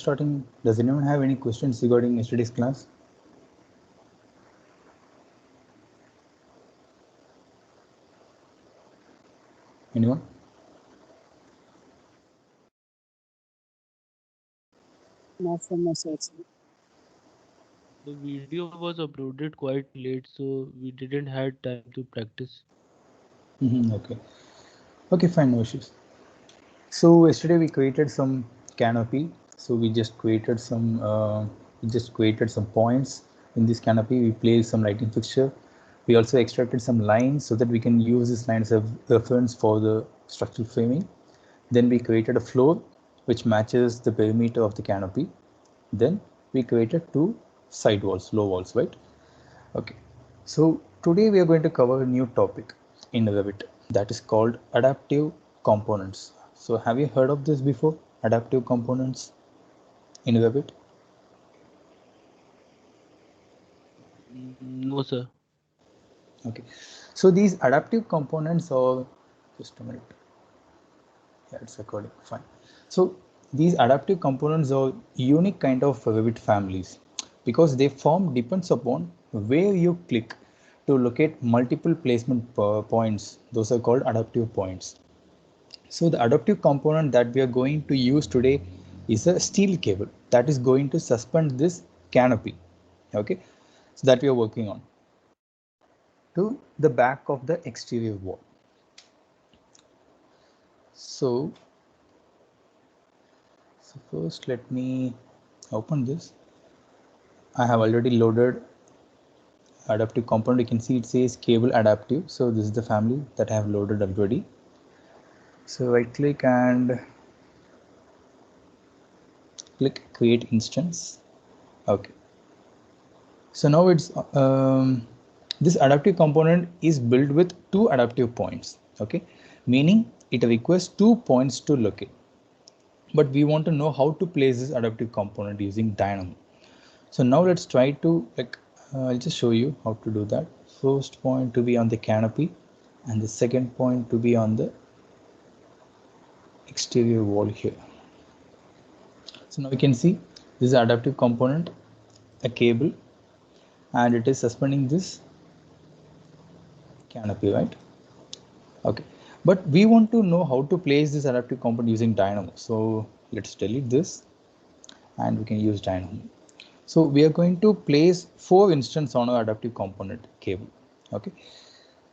starting, does anyone have any questions regarding yesterday's class? Anyone? Not from my side, sir. The video was uploaded quite late, so we didn't have time to practice. Okay. Okay, fine, no issues. So yesterday we created some canopy. So we just created some points in this canopy. We placed some lighting fixture. We also extracted some lines so that we can use these lines as reference for the structural framing. Then we created a floor which matches the perimeter of the canopy. Then we created two side walls, low walls, right? Okay. So today we are going to cover a new topic in Revit that is called adaptive components. So have you heard of this before? Adaptive components in Revit? No, sir. Okay. So these adaptive components are, just a minute. Yeah, it's recording. Fine. So these adaptive components are unique kind of Revit families because they form depends upon where you click to locate multiple placement points. Those are called adaptive points. So the adaptive component that we are going to use today is a steel cable that is going to suspend this canopy. Okay, so that we are working on to the back of the exterior wall. So first let me open this. I have already loaded adaptive component. You can see it says cable adaptive. So this is the family that I have loaded already. So right click and click create instance. Okay. So now it's this adaptive component is built with two adaptive points. Okay, meaning it requires 2 points to locate. But we want to know how to place this adaptive component using Dynamo. So now let's try to I'll just show you how to do that. First point to be on the canopy and the second point to be on the exterior wall here. So now you can see this is adaptive component, a cable, and it is suspending this canopy, right? Okay, but we want to know how to place this adaptive component using Dynamo. So let's delete this and we can use Dynamo. So we are going to place 4 instances on our adaptive component cable. Okay,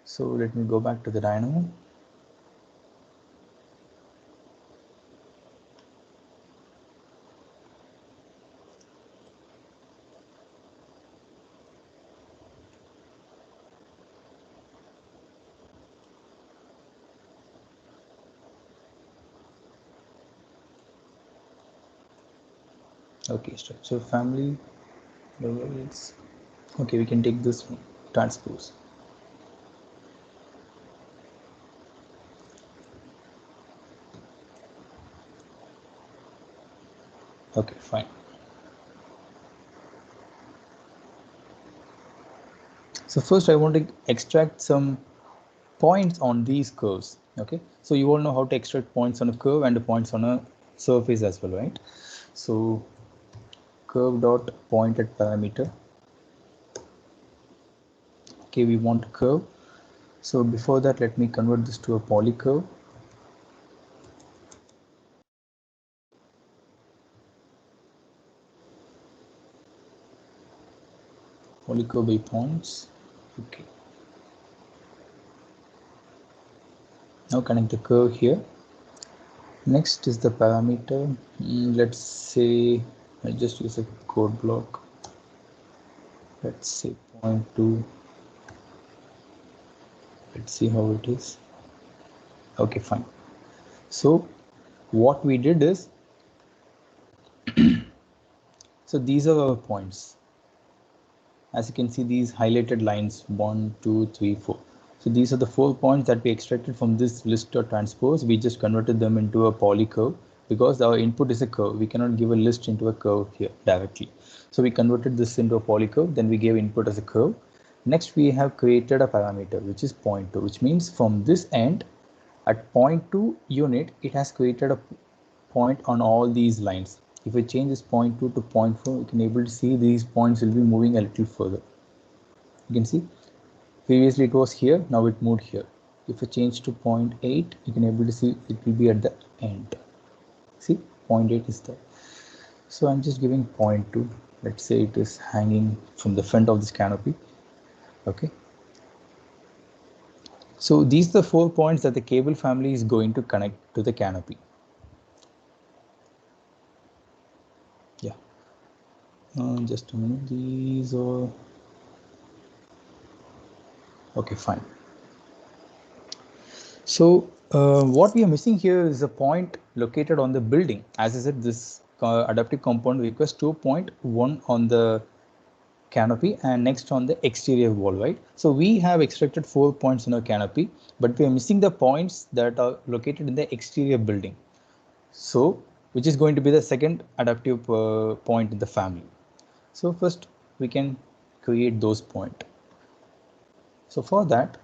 so let me go back to the Dynamo. Okay, structure family levels. Okay, we can take this one, transpose. Okay, fine. So first I want to extract some points on these curves. Okay, so you all know how to extract points on a curve and the points on a surface as well, right? So curve dot point at parameter. Okay, we want a curve. So before that, let me convert this to a poly curve. Poly curve by points. Okay. Now connect the curve here. Next is the parameter. Let's say I just use a code block. Let's say 0.2. Let's see how it is. Okay, fine. So what we did is, so these are our points. As you can see, these highlighted lines 1, 2, 3, 4. So these are the 4 points that we extracted from this list or transpose. We just converted them into a poly curve because our input is a curve. We cannot give a list into a curve here directly. So we converted this into a poly curve. Then we gave input as a curve. Next, we have created a parameter, which is 0.2, which means from this end at 0.2 unit, it has created a point on all these lines. if I change this 0.2 to 0.4, you can able to see these points will be moving a little further. You can see previously it was here, now it moved here. If I change to 0.8, you can able to see it will be at the end. See, 0.8 is there. So I'm just giving 0.2. Let's say it is hanging from the front of this canopy. Okay. So these are the 4 points that the cable family is going to connect to the canopy. Yeah. Just a minute. These are okay. Fine. So what we are missing here is a point located on the building. As I said, this adaptive component requires 2 point, one on the canopy and next on the exterior wall, right? So we have extracted 4 points in our canopy, but we are missing the points that are located in the exterior building. So which is going to be the second adaptive point in the family. So first we can create those points. So for that,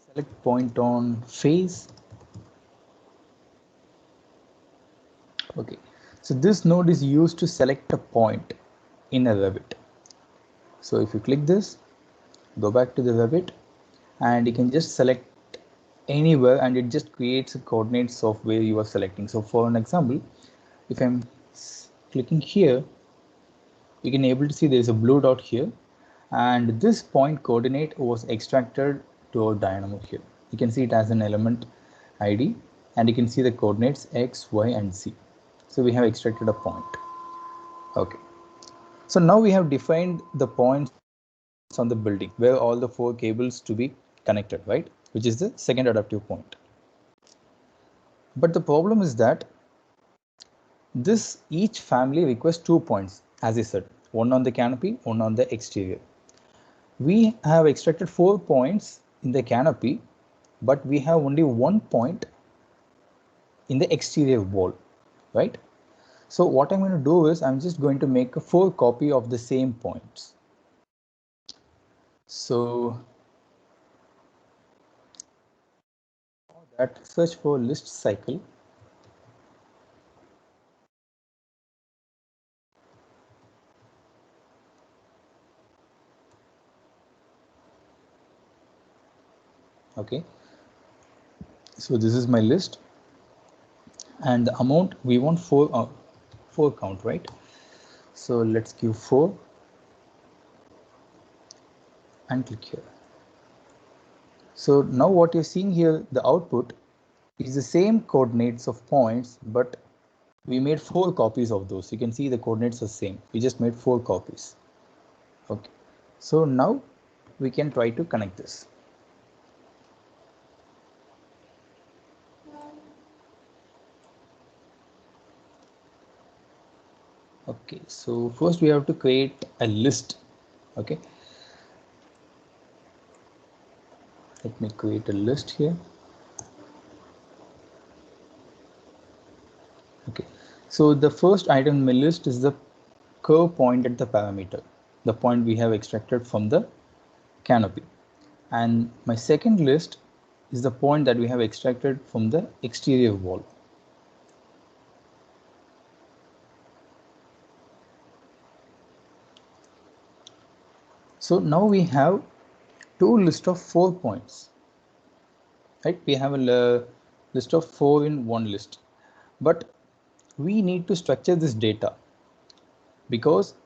select point on face. Okay, so this node is used to select a point in a Revit. So if you click this, go back to the Revit, and you can just select anywhere and it just creates coordinates of where you are selecting. So for an example, if I'm clicking here, you can able to see there is a blue dot here, and this point coordinate was extracted to our dynamo here. You can see it as an element ID, and you can see the coordinates X, Y, and Z. So we have extracted a point. Okay. So now we have defined the points on the building where all the 4 cables to be connected, right? Which is the second adaptive point. But the problem is that this each family requires 2 points, as I said, one on the canopy, one on the exterior. We have extracted 4 points in the canopy, but we have only 1 point in the exterior wall, right? So what I'm going to do is I'm just going to make a 4 copy of the same points. So for that, search for list cycle. Okay, so this is my list, and the amount we want 4 count, right? So let's give 4 and click here. So now what you're seeing here, the output is the same coordinates of points, but we made 4 copies of those. You can see the coordinates are same. We just made 4 copies. Okay, so now we can try to connect this. Okay, so first we have to create a list. Okay, let me create a list here. Okay, so the first item in my list is the curve point at the parameter, the point we have extracted from the canopy. And my second list is the point that we have extracted from the exterior wall. So now we have 2 lists of 4 points, right? We have a list of 4 in one list, but we need to structure this data because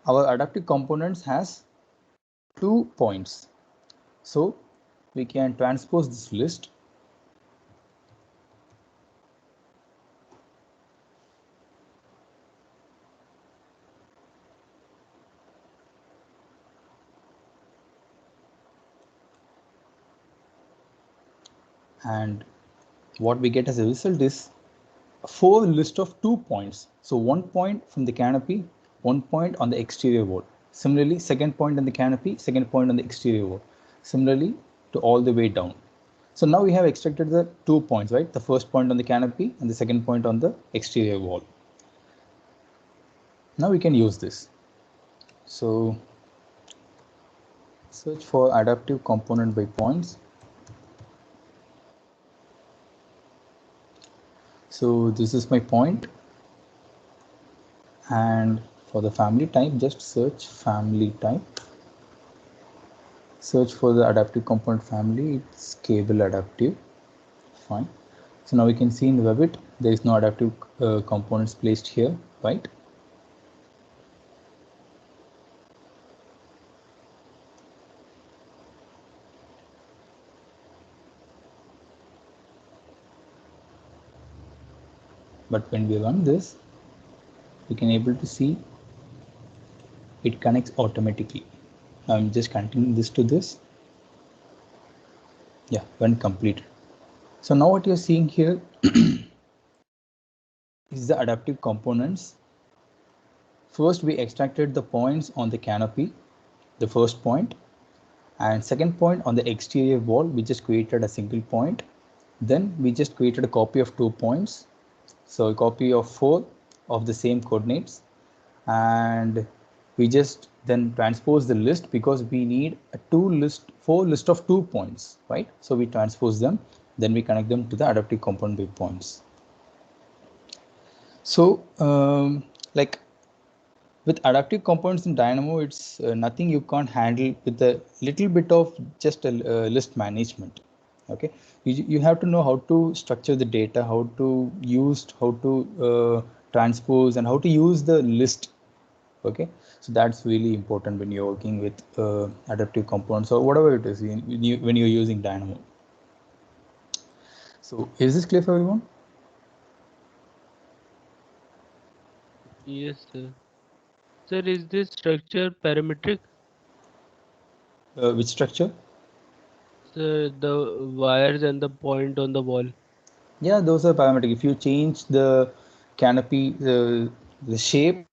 our adaptive components has 2 points. So we can transpose this list and what we get as a result is 4 list of 2 points. So 1 point from the canopy, 1 point on the exterior wall. Similarly, second point on the canopy, second point on the exterior wall. Similarly to all the way down. So now we have extracted the 2 points, right? The first point on the canopy and the second point on the exterior wall. Now we can use this. So search for adaptive component by points. So this is my point. And for the family type, just search family type. Search for the adaptive component family. It's cable adaptive. Fine. So now we can see in Revit, there is no adaptive components placed here, right? But when we run this, we can able to see it connects automatically. I'm just connecting this to this. Yeah, when complete. So now what you're seeing here is the adaptive components. First, we extracted the points on the canopy, the first point, and second point on the exterior wall, we just created a single point. Then we just created a copy of 2 points. So a copy of 4 of the same coordinates, and we just then transpose the list because we need a 4 list of 2 points, right? So we transpose them, then we connect them to the adaptive component with points. So like with adaptive components in Dynamo, it's nothing you can't handle with a little bit of just a list management. Okay, you have to know how to structure the data, how to transpose, and how to use the list. Okay, so that's really important when you're working with adaptive components or whatever it is when you're using Dynamo. So is this clear for everyone? Yes, sir. Sir, is this structure parametric? Which structure? Sir, the wires and the point on the wall. Yeah, those are parametric. If you change the canopy, the shape,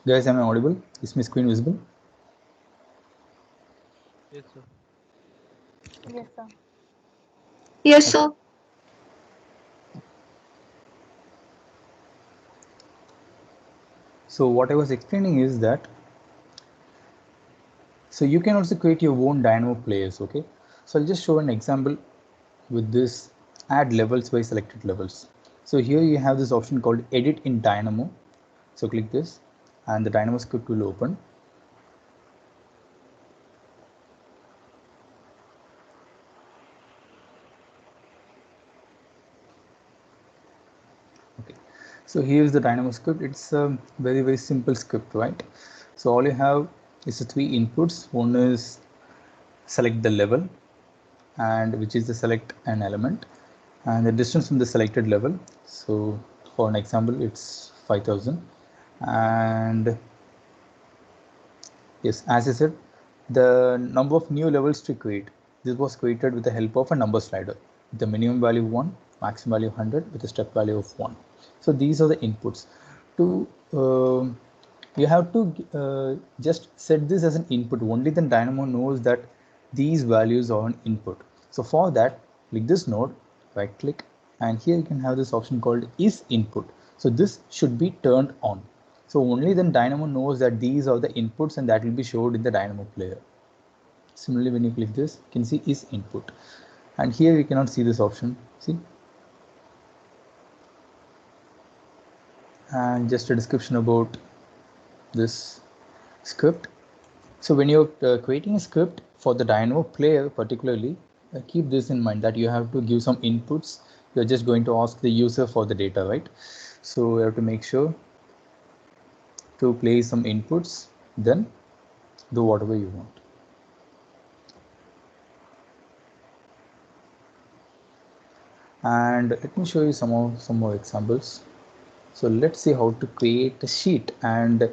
Guys, am I audible? Is my screen visible? Yes, sir. Yes, sir. Yes, sir. So what I was explaining is that, so you can also create your own Dynamo players, okay? So I'll just show an example with this add levels by selected levels. So here you have this option called edit in Dynamo. So click this and the Dynamo script will open. Okay, so here's the Dynamo script. It's a very simple script, right? So all you have is the three inputs. One is select the level, and which is the select an element, and the distance from the selected level. So for an example, it's 5000, and yes, as I said, the number of new levels to create. This was created with the help of a number slider. The minimum value 1, maximum value 100 with a step value of 1. So these are the inputs. To you have to just set this as an input. Only then Dynamo knows that these values are an input. So for that, click this node, right click, and here you can have this option called is input. So this should be turned on. So only then Dynamo knows that these are the inputs and that will be showed in the Dynamo player. Similarly, when you click this, you can see is input. And here you cannot see this option. See? And just a description about this script. So when you're creating a script for the Dynamo player particularly, keep this in mind that you have to give some inputs. You're just going to ask the user for the data, right? So you have to make sure to place some inputs, then do whatever you want. And let me show you some more examples. So let's see how to create a sheet and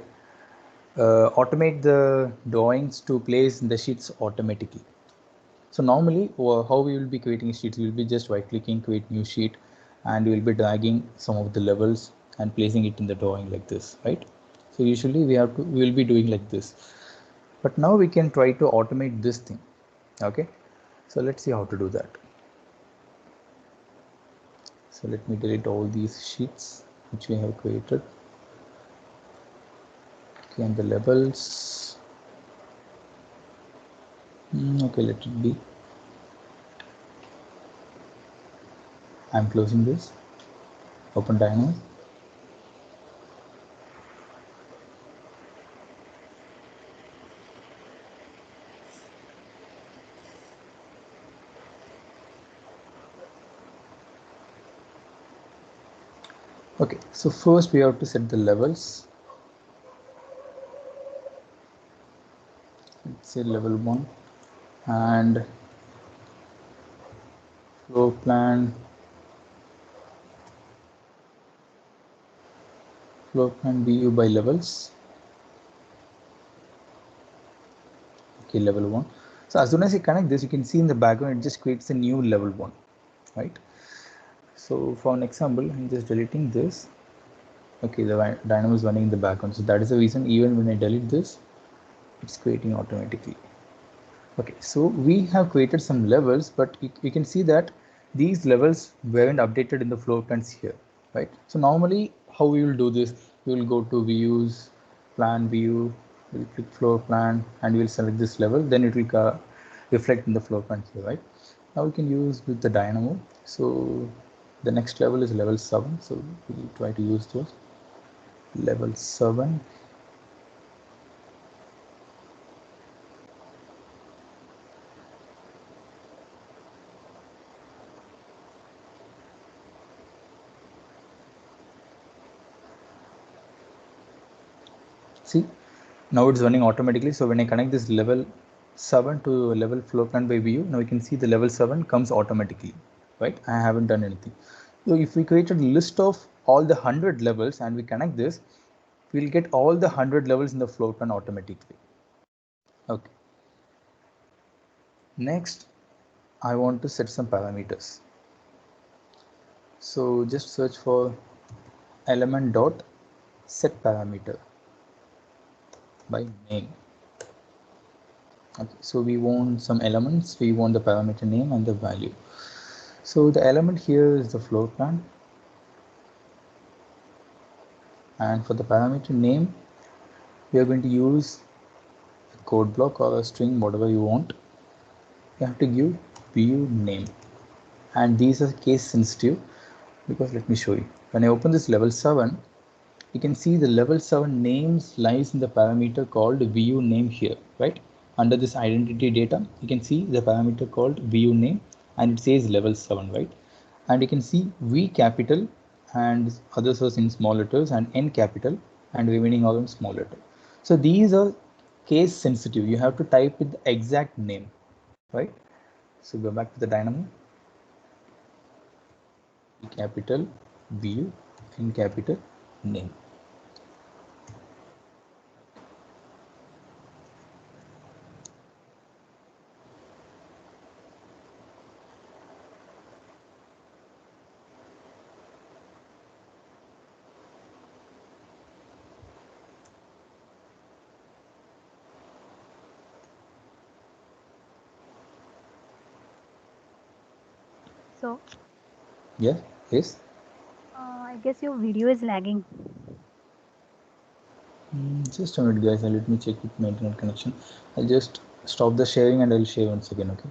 automate the drawings to place in the sheets automatically. So normally how we will be creating sheets, we will be just right clicking, create new sheet, and we will be dragging some of the levels and placing it in the drawing like this, right? So usually we will be doing like this, but now we can try to automate this thing. Okay, so let's see how to do that. So let me delete all these sheets which we have created. Okay, and the levels, okay, let it be. I'm closing this, open Dynamo. Okay, so first we have to set the levels. Let's say level 1 and floor plan view by levels. Okay, level 1. So as soon as you connect this, you can see in the background it just creates a new level 1, right? So for an example, I'm just deleting this. Okay, the Dynamo is running in the background, so that is the reason even when I delete this, it's creating automatically. Okay, so we have created some levels, but you can see that these levels weren't updated in the floor plans here, right? So normally how we will do this, we will go to views, plan view, we'll click floor plan, and we'll select this level, then it will reflect in the floor plan here, right? Now we can use with the Dynamo. So the next level is level 7, so we'll try to use those. Level 7. See, now it's running automatically. So when I connect this level 7 to level floor plan by view, now you can see the level 7 comes automatically, right? I haven't done anything. So if we created a list of all the 100 levels and we connect this, we'll get all the 100 levels in the floor plan automatically. Okay. Next, I want to set some parameters. So just search for element dot set parameter. by name. Okay, so we want some elements. We want the parameter name and the value. So the element here is the floor plan, and for the parameter name, we are going to use a code block or a string, whatever you want. You have to give view name, and these are case sensitive because let me show you. When I open this level 7, you can see the level 7 names lies in the parameter called view name here, right? Under this identity data, you can see the parameter called view name and it says level 7, right? And you can see V capital and others are in small letters and N capital and remaining all in small letter. So these are case sensitive. You have to type with the exact name, right? So go back to the Dynamo. V capital, view, N capital, name. So, Yeah, yes. I guess your video is lagging. Just a minute, guys. Let me check with my internet connection. I'll just stop the sharing and I'll share once again. Okay.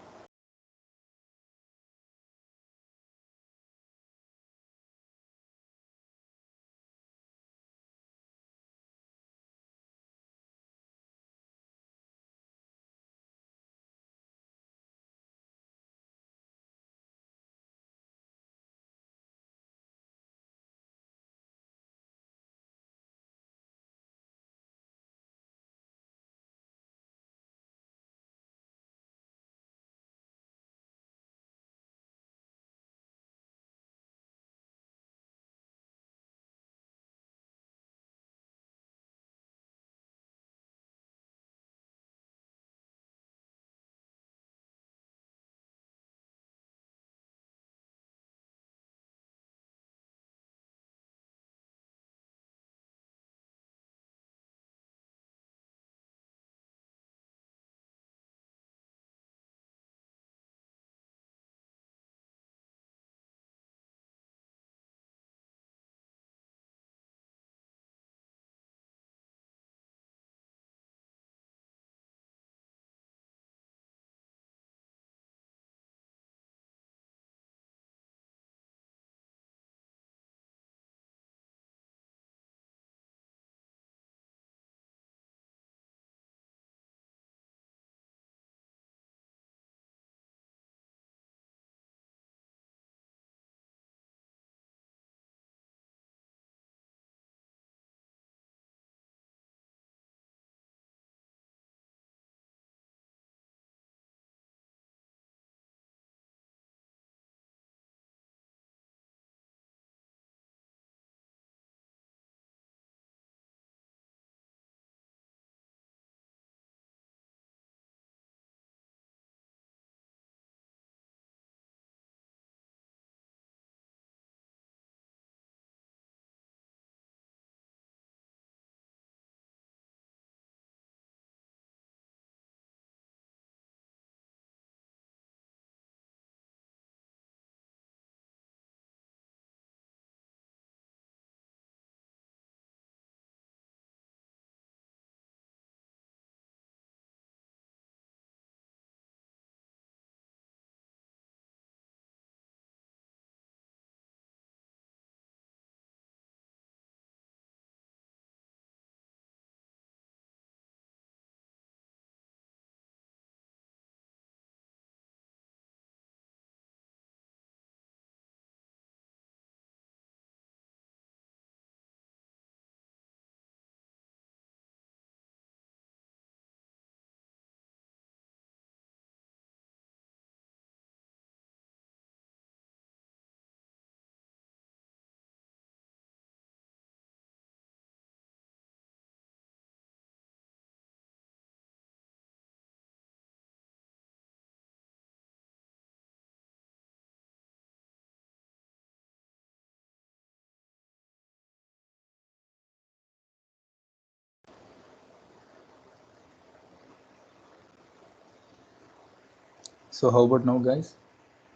So how about now, guys?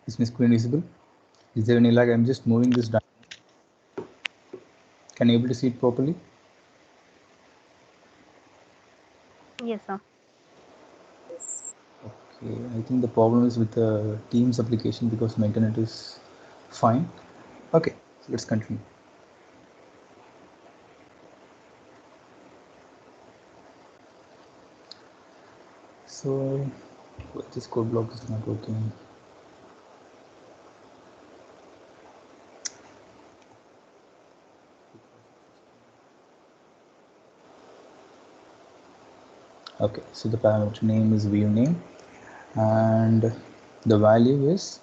Is my screen visible? Is there any lag? I'm just moving this down. Can you able to see it properly? Yes, sir. Yes. Okay, I think the problem is with the Teams application because my internet is fine. Okay, so let's continue. So this code block is not working. Okay, so the parameter name is view name and the value is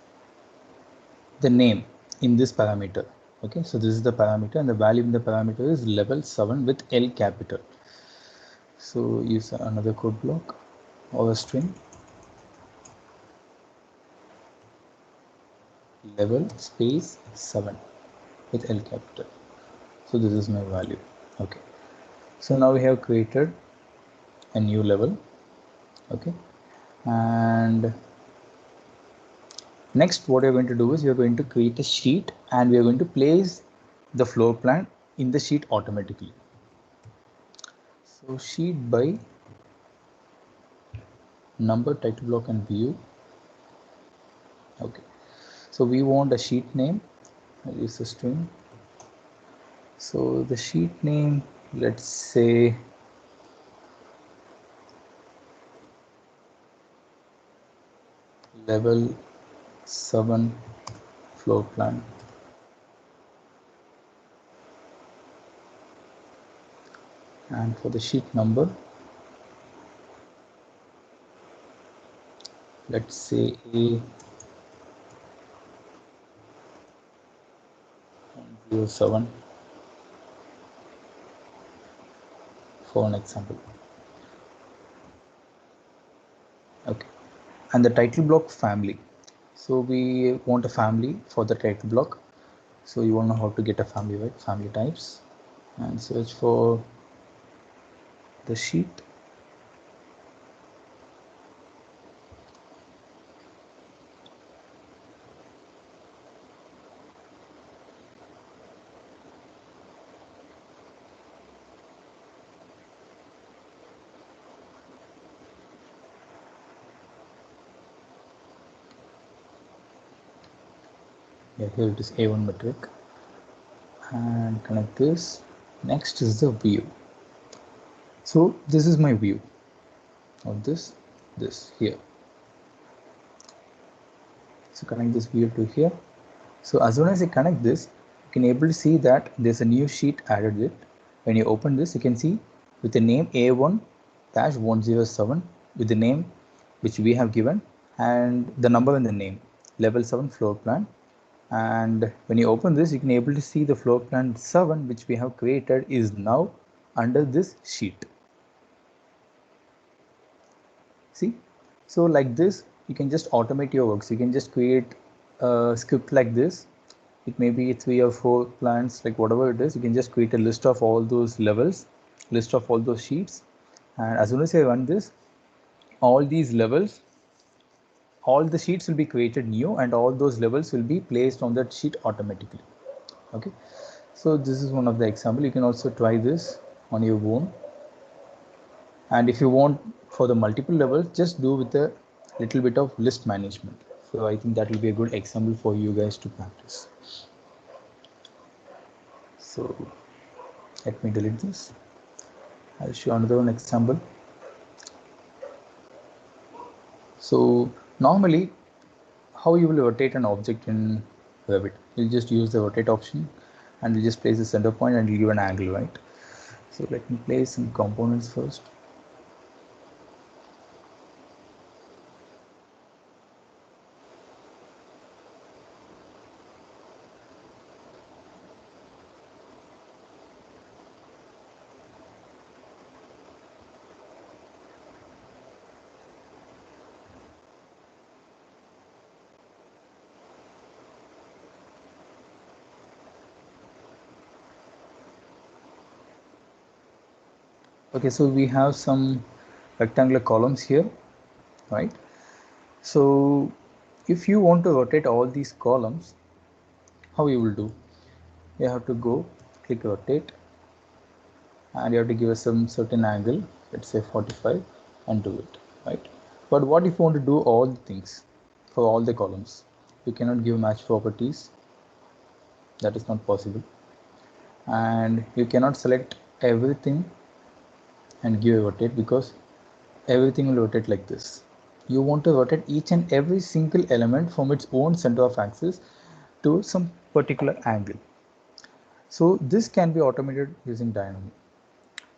the name in this parameter. Okay, so this is the parameter and the value in the parameter is level 7 with L capital. So use another code block or a string level space 7 with L capital. So this is my value. Okay, so now we have created a new level. Okay, and next what you're going to do is you're going to create a sheet and we are going to place the floor plan in the sheet automatically. So sheet by number, title block and view. Okay, so we want a sheet name. I'll use a string. So the sheet name, let's say level 7 floor plan. And for the sheet number, let's say A07 for an example. Okay, and the title block family. So we want a family for the title block. So you want to know how to get a family, right? Family types and search for the sheet. Yeah, here it is A1 metric and connect this. Next is the view. So this is my view of this here. So connect this view to here. So as soon as you connect this, you can able to see that there's a new sheet added it. When you open this, you can see with the name A1-107 with the name which we have given and the number and the name, level 7 floor plan. And when you open this, you can able to see the floor plan 7 which we have created is now under this sheet. See, so like this you can just automate your work. So you can just create a script like this. It may be 3 or 4 plans, like whatever it is. You can just create a list of all those levels, list of all those sheets, and as soon as I run this, all these levels, all the sheets will be created new and all those levels will be placed on that sheet automatically. Okay, so this is one of the example. You can also try this on your own, and if you want for the multiple levels, just do with a little bit of list management. So I think that will be a good example for you guys to practice. So let me delete this. I'll show another one example. So normally how you will rotate an object in Revit, you'll just use the rotate option and you'll just place the center point and you'll give an angle, right? So let me place some components first. Okay, so we have some rectangular columns here, right? So if you want to rotate all these columns, how you will do? You have to go click rotate, and you have to give us some certain angle, let's say 45, and do it, right? But what if you want to do all the things for all the columns? You cannot give match properties, that is not possible, and you cannot select everything and give a rotate, because everything will rotate like this. You want to rotate each and every single element from its own center of axis to some particular angle. So this can be automated using Dynamo.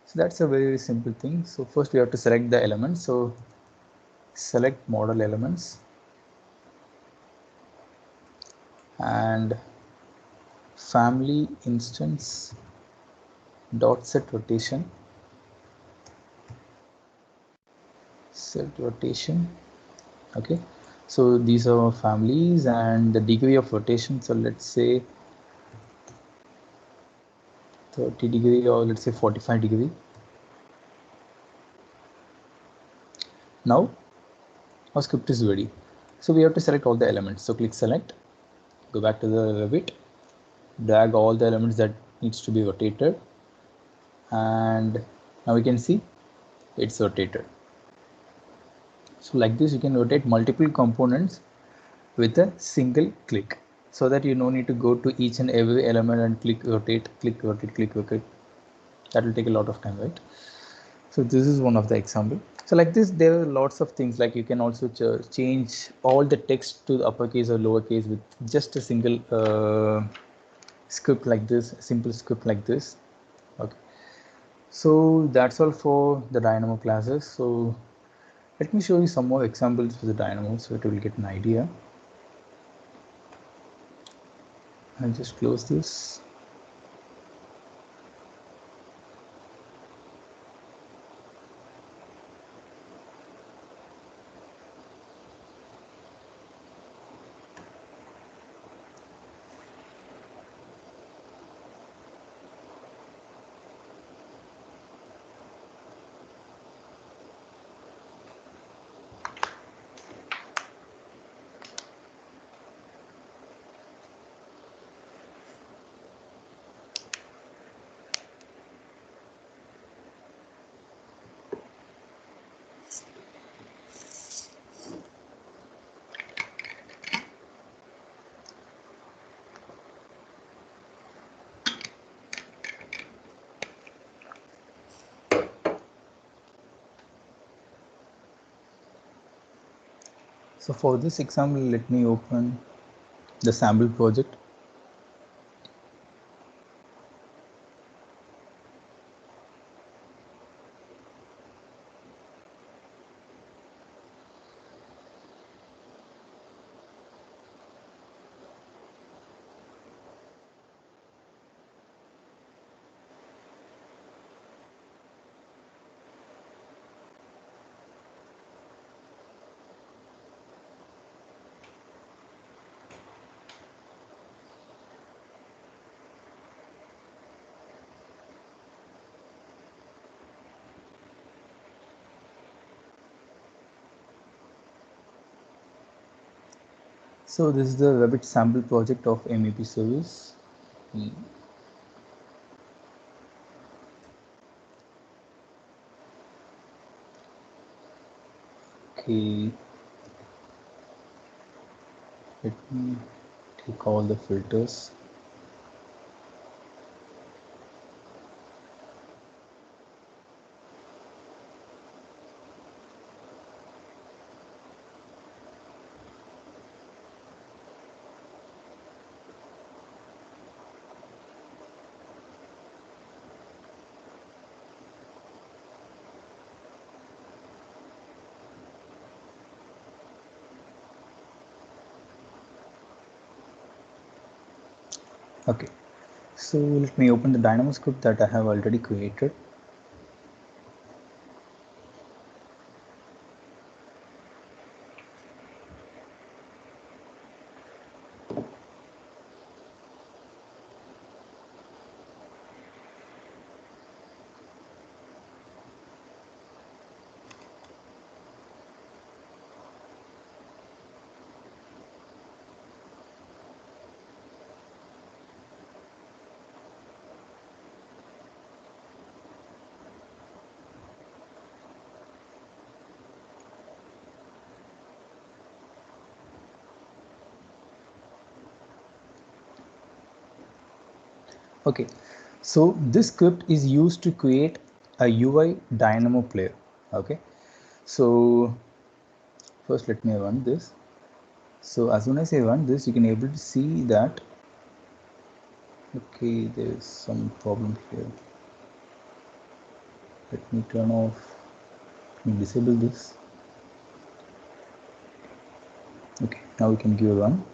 So that's a very simple thing. So first we have to select the elements. So select model elements and family instance dot set rotation, okay. So these are families and the degree of rotation, so let's say 30 degree, or let's say 45 degree. Now our script is ready. So we have to select all the elements. So click select, go back to the Revit, drag all the elements that needs to be rotated, and now we can see it's rotated. So like this you can rotate multiple components with a single click, so that you no need to go to each and every element and click rotate, click rotate, click rotate. That will take a lot of time, right? So this is one of the example. So like this, there are lots of things, like you can also change all the text to the uppercase or lowercase with just a single script like this, simple script like this. Okay, so that's all for the Dynamo classes. So let me show you some more examples for the Dynamo so that you will get an idea. I'll just close this. So for this example, let me open the sample project. So this is the Revit sample project of MEP service. Okay, let me take all the filters. Okay, so let me open the Dynamo script that I have already created. Okay, so this script is used to create a UI Dynamo player. Okay, so first let me run this. So as soon as I run this, you can able to see that, okay, there is some problem here. Let me turn off, let me disable this. Okay, now we can give a run.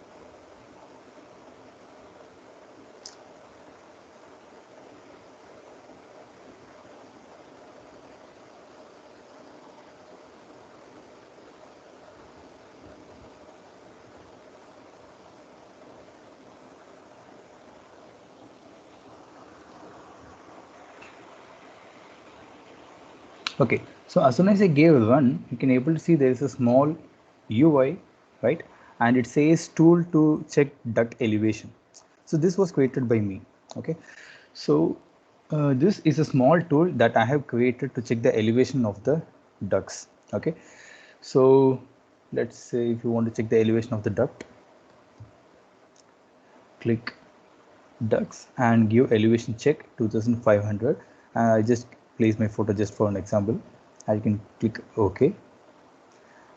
Okay, so as soon as I gave a run, you can able to see there is a small UI, right? And it says tool to check duct elevation. So this was created by me. Okay, so this is a small tool that I have created to check the elevation of the ducts. Okay, so let's say if you want to check the elevation of the duct, click ducts and give elevation check 2500. I just place my photo just for an example. I can click OK,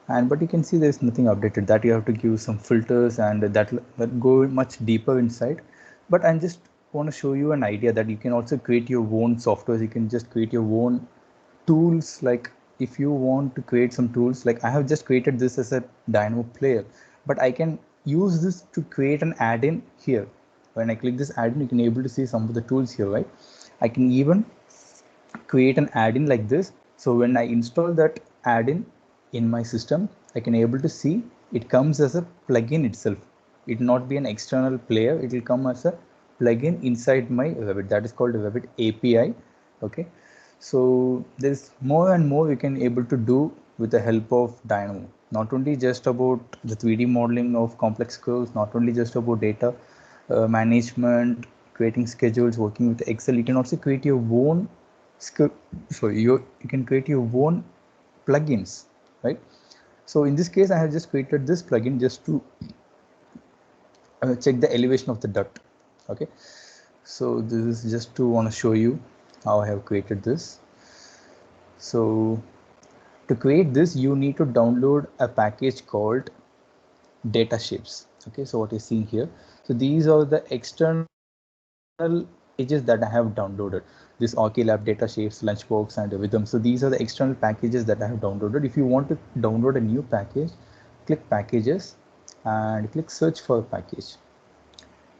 and but you can see there's nothing updated, that you have to give some filters and that go much deeper inside. But I just want to show you an idea that you can also create your own softwares. You can just create your own tools. Like if you want to create some tools, like I have just created this as a Dynamo player, but I can use this to create an add-in here. When I click this add-in, you can able to see some of the tools here, right? I can even create an add-in like this. So when I install that add-in in my system, I can able to see it comes as a plugin itself. It will not be an external player. It will come as a plugin inside my Revit. That is called Revit API. Okay. So there's more and more you can able to do with the help of Dynamo. Not only just about the 3D modeling of complex curves, not only just about data management, creating schedules, working with Excel. You can also create your own you can create your own plugins, right? So in this case, I have just created this plugin just to check the elevation of the duct. Okay, so this is just to want to show you how I have created this. So to create this, you need to download a package called data shapes. Okay, so what you're seeing here, so these are the external packages that I have downloaded. This OrchiLab data shapes, Lunchbox, and Rhythm. So these are the external packages that I have downloaded. If you want to download a new package, click packages and click search for a package.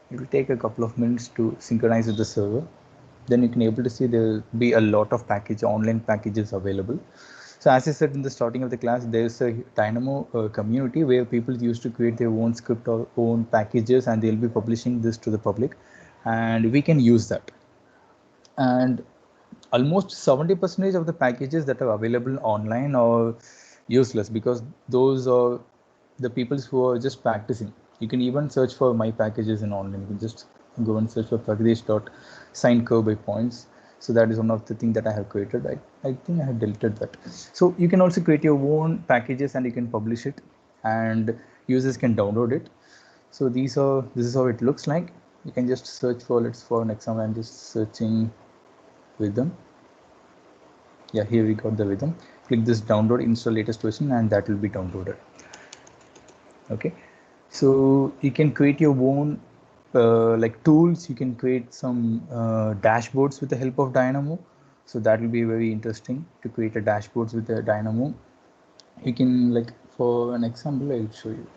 It will take a couple of minutes to synchronize with the server. Then you can able to see there will be a lot of online packages available. So as I said in the starting of the class, there's a Dynamo community where people used to create their own script or own packages, and they'll be publishing this to the public, and we can use that. And almost 70% of the packages that are available online are useless, because those are the people who are just practicing. You can even search for my packages in online. You can just go and search for Prakadesh.sine curve by points. So that is one of the things that I have created. I think I have deleted that. So you can also create your own packages and you can publish it, and users can download it. So this is how it looks like. You can just search for, let's for an example, I'm just searching Rhythm. Yeah, here we got the Rhythm. Click this download, install latest version, and that will be downloaded. Okay, so you can create your own like tools. You can create some dashboards with the help of Dynamo. So that will be very interesting to create a dashboards with the Dynamo. You can, like, for an example, I'll show you.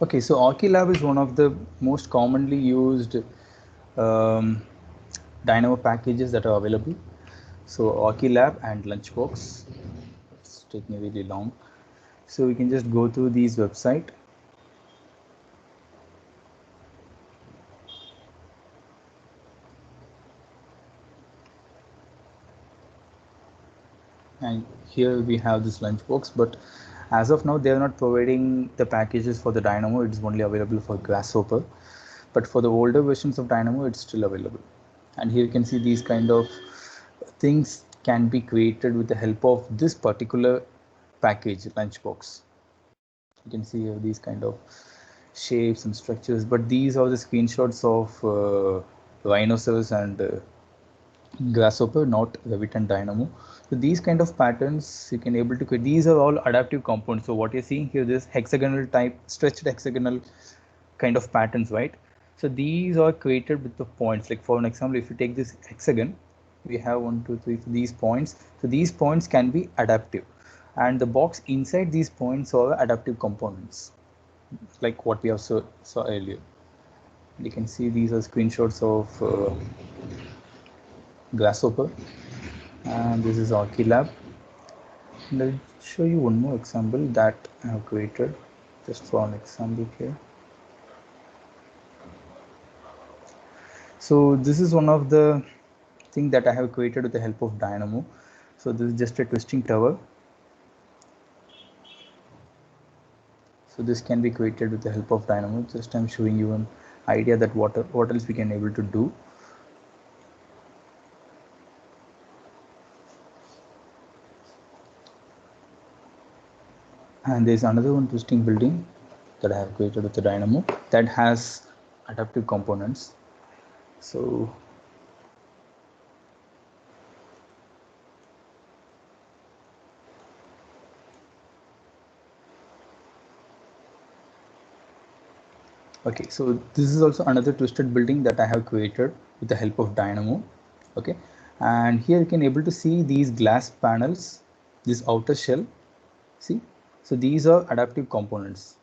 Okay, so OrchiLab is one of the most commonly used Dynamo packages that are available. So OrchiLab and Lunchbox. It's taking really long. So we can just go to these website. And here we have this Lunchbox, but as of now, they are not providing the packages for the Dynamo. It's only available for Grasshopper. But for the older versions of Dynamo, it's still available. And here you can see these kind of things can be created with the help of this particular package, Lunchbox. You can see here these kind of shapes and structures, but these are the screenshots of Rhinoceros and Grasshopper, not Revit and Dynamo. So these kind of patterns you can able to create. These are all adaptive components. So what you're seeing here, this hexagonal type, stretched hexagonal kind of patterns, right? So these are created with the points. Like for an example, if you take this hexagon, we have 1, 2, 3, these points. So these points can be adaptive, and the box inside these points are adaptive components, like what we have saw earlier. You can see these are screenshots of Grasshopper, and this is OrchiLab. And I'll show you one more example that I have created just for an example here. So this is one of the thing that I have created with the help of Dynamo. So this is just a twisting tower. So this can be created with the help of Dynamo. Just I'm showing you an idea that what else we can able to do. And there's another one twisting building that I have created with the Dynamo that has adaptive components. So okay, so this is also another twisted building that I have created with the help of Dynamo. Okay, and here you can able to see these glass panels, this outer shell. See, so these are adaptive components.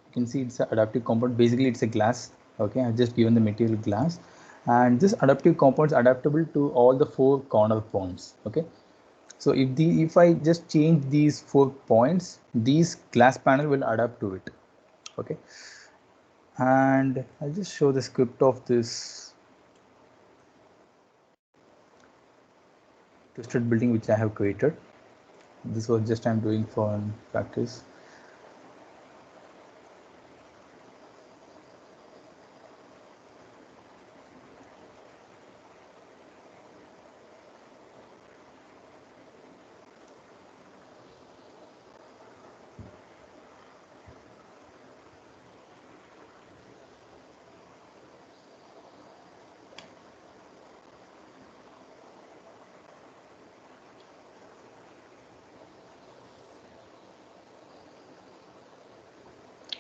You can see it's an adaptive component. Basically, it's a glass. Okay, I've just given the material glass, and this adaptive component is adaptable to all the 4 corner points. Okay, so if I just change these 4 points, these glass panel will adapt to it. Okay, and I'll just show the script of this twisted building which I have created. This was just I'm doing for practice.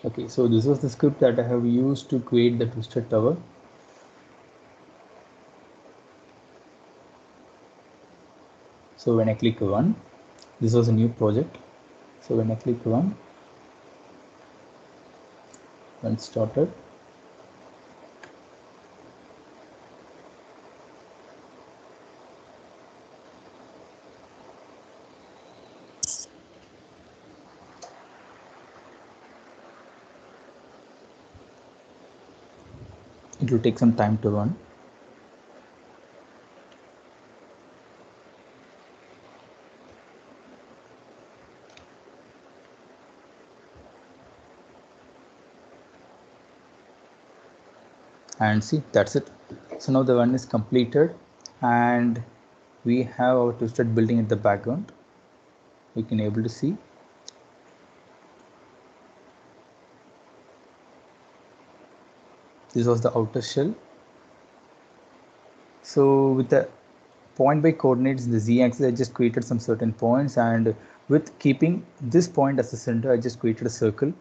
Okay, so this was the script that I have used to create the twisted tower. So when I click run, this was a new project. So when I click run, when it started, it will take some time to run. And see, that's it. So now the run is completed, and we have our twisted building in the background. We can able to see. This was the outer shell. So with the point by coordinates in the z-axis, I just created some certain points, and with keeping this point as the center, I just created a circle,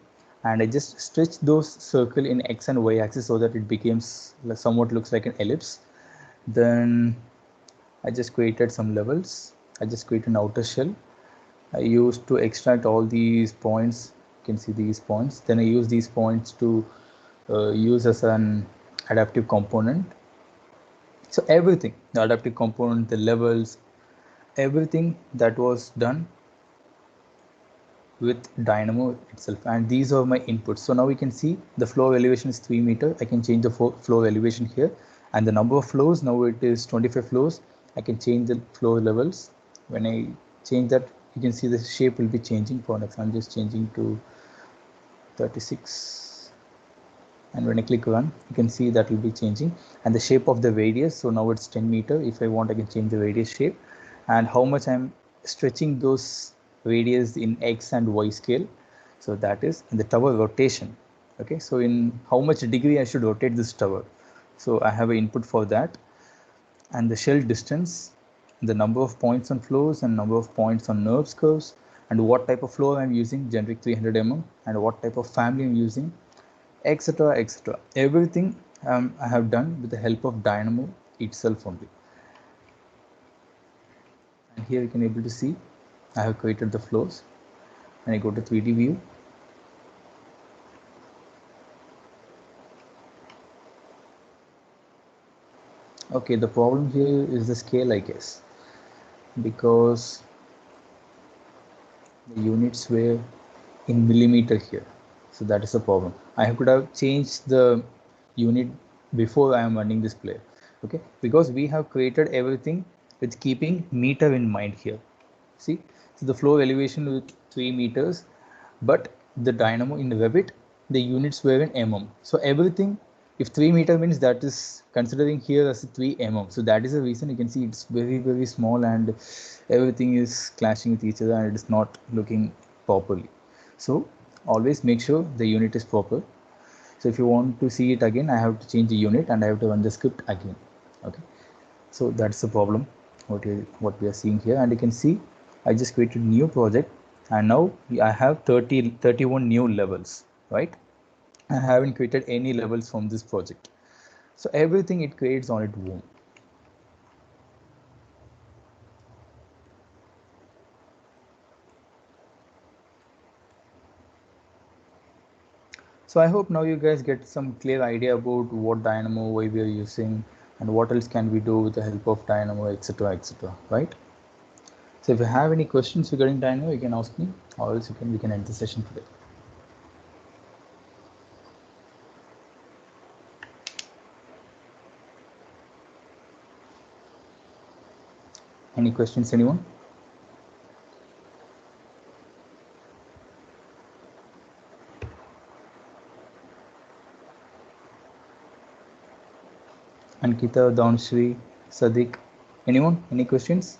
and I just stretched those circle in x and y axis so that it becomes somewhat looks like an ellipse. Then I just created some levels. I just created an outer shell. I used to extract all these points. You can see these points. Then I use these points to use as an adaptive component. So everything, the adaptive component, the levels, everything that was done with Dynamo itself, and these are my inputs. So now we can see the flow elevation is 3 meter. I can change the flow elevation here, and the number of flows, now it is 25 flows. I can change the flow levels. When I change that, you can see the shape will be changing. For next, I'm just changing to 36, and when I click run, you can see that will be changing, and the shape of the radius. So now it's 10 meter. If I want, I can change the radius shape, and how much I'm stretching those radius in X and Y scale. So that is in the tower rotation. Okay, so in how much degree I should rotate this tower. So I have an input for that, and the shell distance, the number of points on flows and number of points on NURBS curves, and what type of flow I'm using, generic 300 mm, and what type of family I'm using, etc., etc. Everything I have done with the help of Dynamo itself only. And here you can able to see I have created the flows. And I go to 3D view. Okay, the problem here is the scale, I guess, because the units were in millimeter here. So that is the problem. I could have changed the unit before I am running this play. Okay, because we have created everything with keeping meter in mind here. See, so the flow elevation with 3 meters, but the Dynamo in Revit, the units were in mm. So everything, if 3 meter means that is considering here as 3 mm. So that is the reason you can see it's very, very small, and everything is clashing with each other, and it is not looking properly. So always make sure the unit is proper. So if you want to see it again, I have to change the unit and I have to run the script again. Okay, so that's the problem what we are seeing here. And you can see I just created a new project, and now I have 31 new levels, right? I haven't created any levels from this project. So everything it creates on its own. So I hope now you guys get some clear idea about what Dynamo, why we are using, and what else can we do with the help of Dynamo, etc., etc., right? So if you have any questions regarding Dynamo, you can ask me, or else we can end the session today. Any questions, anyone? Ankita, Downshri, Sadiq, anyone? Any questions?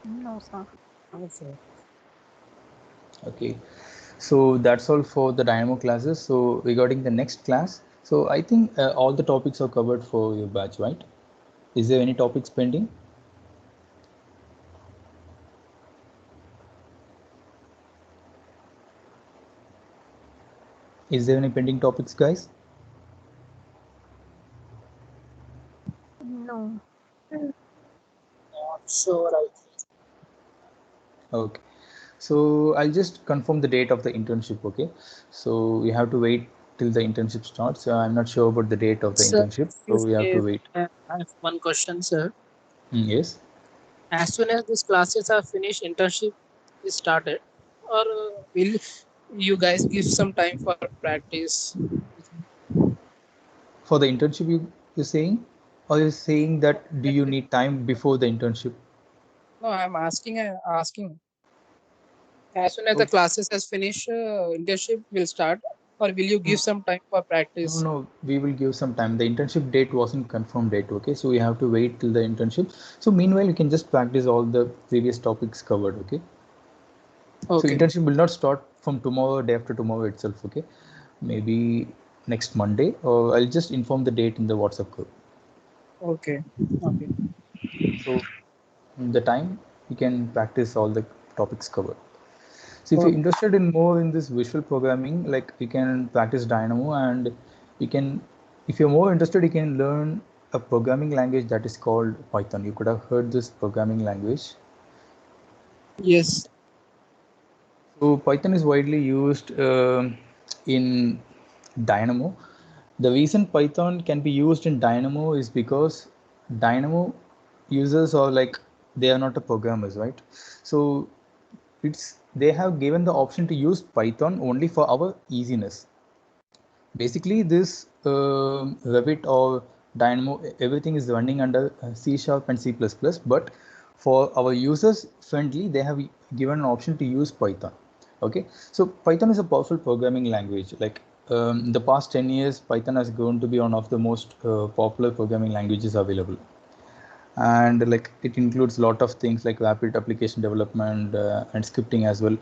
No, sir. Okay. Okay, so that's all for the Dynamo classes. So regarding the next class, so I think all the topics are covered for your batch, right? Is there any topics pending? Is there any pending topics, guys? No. Not sure, I think. Okay, so I'll just confirm the date of the internship. Okay, so we have to wait till the internship starts. I'm not sure about the date of the Sir, internship, so we have to wait. I have one question, sir. Yes. As soon as these classes are finished, internship is started, or will you guys give some time for practice? For the internship, you're saying, or you're saying that do you need time before the internship? No, I'm asking. As soon as the Okay. classes has finished, internship will start, or will you give some time for No, practice? no, we will give some time. The internship date wasn't confirmed date, okay? So we have to wait till the internship. So meanwhile, you can just practice all the previous topics covered, okay? So Okay. internship will not start from tomorrow, day after tomorrow itself, okay? Maybe next Monday, or I'll just inform the date in the WhatsApp group. Okay. Okay. So in the time, you can practice all the topics covered. So if you're Okay. interested in more in this visual programming, like you can practice Dynamo, and you can, if you're more interested, you can learn a programming language that is called Python. You could have heard this programming language. Yes. So Python is widely used in Dynamo. The reason Python can be used in Dynamo is because Dynamo users are like, they are not a programmers, right? So they have given the option to use Python only for our easiness. Basically, this Revit or Dynamo, everything is running under C# and C++, but for our users friendly, they have given an option to use Python. Okay, so Python is a powerful programming language. Like the past 10 years, Python has grown to be one of the most popular programming languages available. And like it includes a lot of things like rapid application development and scripting as well,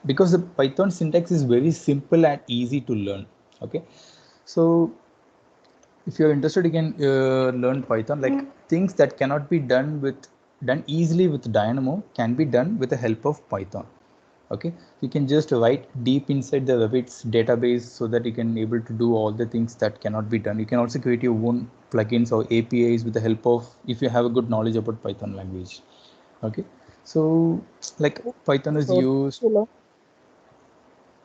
because the Python syntax is very simple and easy to learn. Okay, so if you're interested, you can learn Python. Like things that cannot be done easily with Dynamo can be done with the help of Python. Okay, you can just write deep inside the Revit's database so that you can able to do all the things that cannot be done. You can also create your own plugins or APIs with the help of, if you have a good knowledge about Python language. Okay, so like Python is used.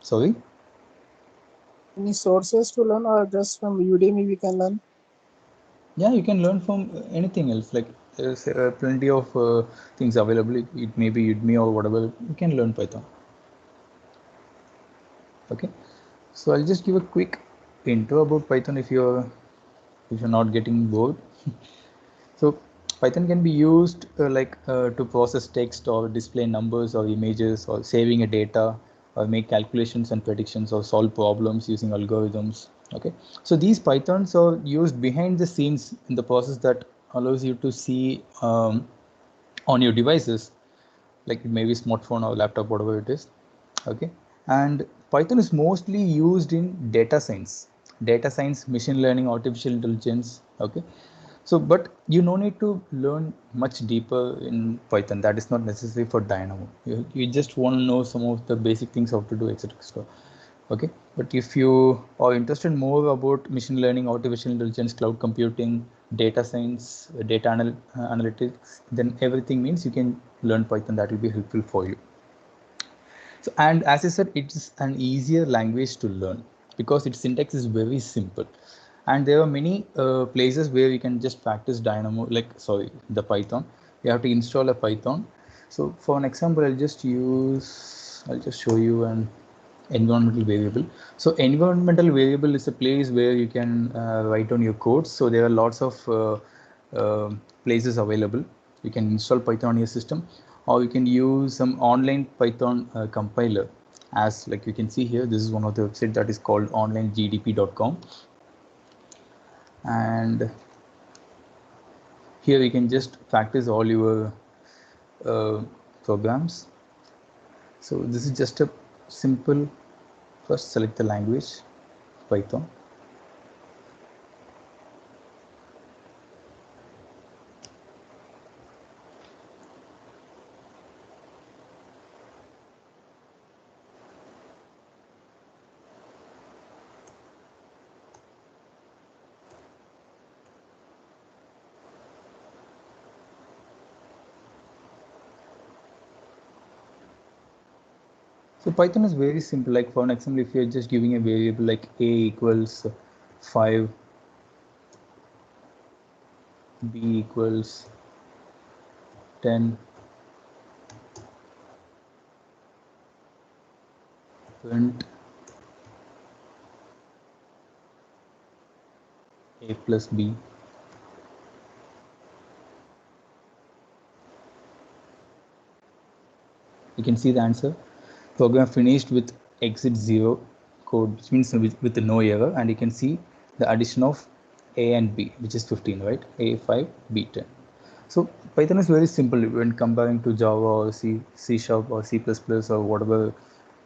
Sorry. Any sources to learn, or just from Udemy we can learn? Yeah, you can learn from anything else. Like there's plenty of things available. It may be Udemy or whatever. You can learn Python. Okay, so I'll just give a quick intro about Python if you're not getting bored. So Python can be used to process text or display numbers or images or saving a data or make calculations and predictions or solve problems using algorithms. Okay, so these Pythons are used behind the scenes in the process that allows you to see on your devices, like maybe smartphone or laptop, whatever it is. Okay, and Python is mostly used in data science, machine learning, artificial intelligence. Okay, so but you no need to learn much deeper in Python. That is not necessary for Dynamo. You just want to know some of the basic things, how to do, etc. Okay, but if you are interested more about machine learning, artificial intelligence, cloud computing, data science, analytics, then everything means you can learn Python. That will be helpful for you. So, and as I said, it's an easier language to learn because its syntax is very simple. And there are many places where you can just practice the Python. You have to install a Python. So for an example, I'll just show you an environmental variable. So environmental variable is a place where you can write on your codes. So there are lots of places available. You can install Python on your system, or you can use some online Python compiler. As like you can see here, this is one of the websites that is called onlinegdp.com. And here you can just practice all your programs. So this is just a simple, first select the language, Python. So Python is very simple. Like for an example, if you're just giving a variable like a equals 5, b equals 10, print a plus b. You can see the answer. Program finished with exit 0 code, which means with no error, and you can see the addition of a and b, which is 15, right? A5, B10. So Python is very simple when comparing to Java or C#, or C++ or whatever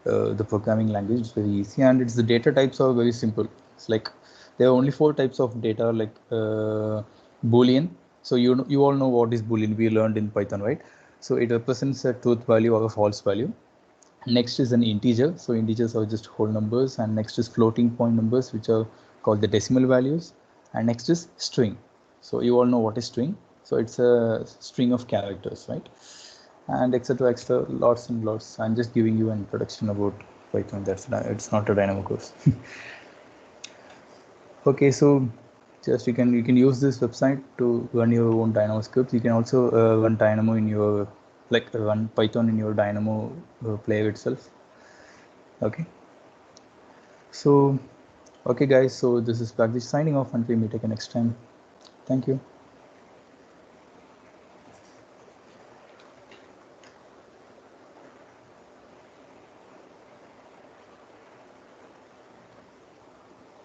the programming language. Is very easy, and the data types are very simple. It's like there are only 4 types of data, like Boolean. So you all know what is Boolean. We learned in Python, right? So it represents a truth value or a false value. Next is an integer. So integers are just whole numbers, and next is floating point numbers, which are called the decimal values. And next is string. So you all know what is string. So it's a string of characters, right? and etc. extra lots and lots. I'm just giving you an introduction about Python. It's not a Dynamo course. Okay, so just you can use this website to run your own Dynamo scripts. You can also run Dynamo in your run Python in your Dynamo player itself. Okay. So okay guys, so this is Pragdish signing off until we meet again next time. Thank you.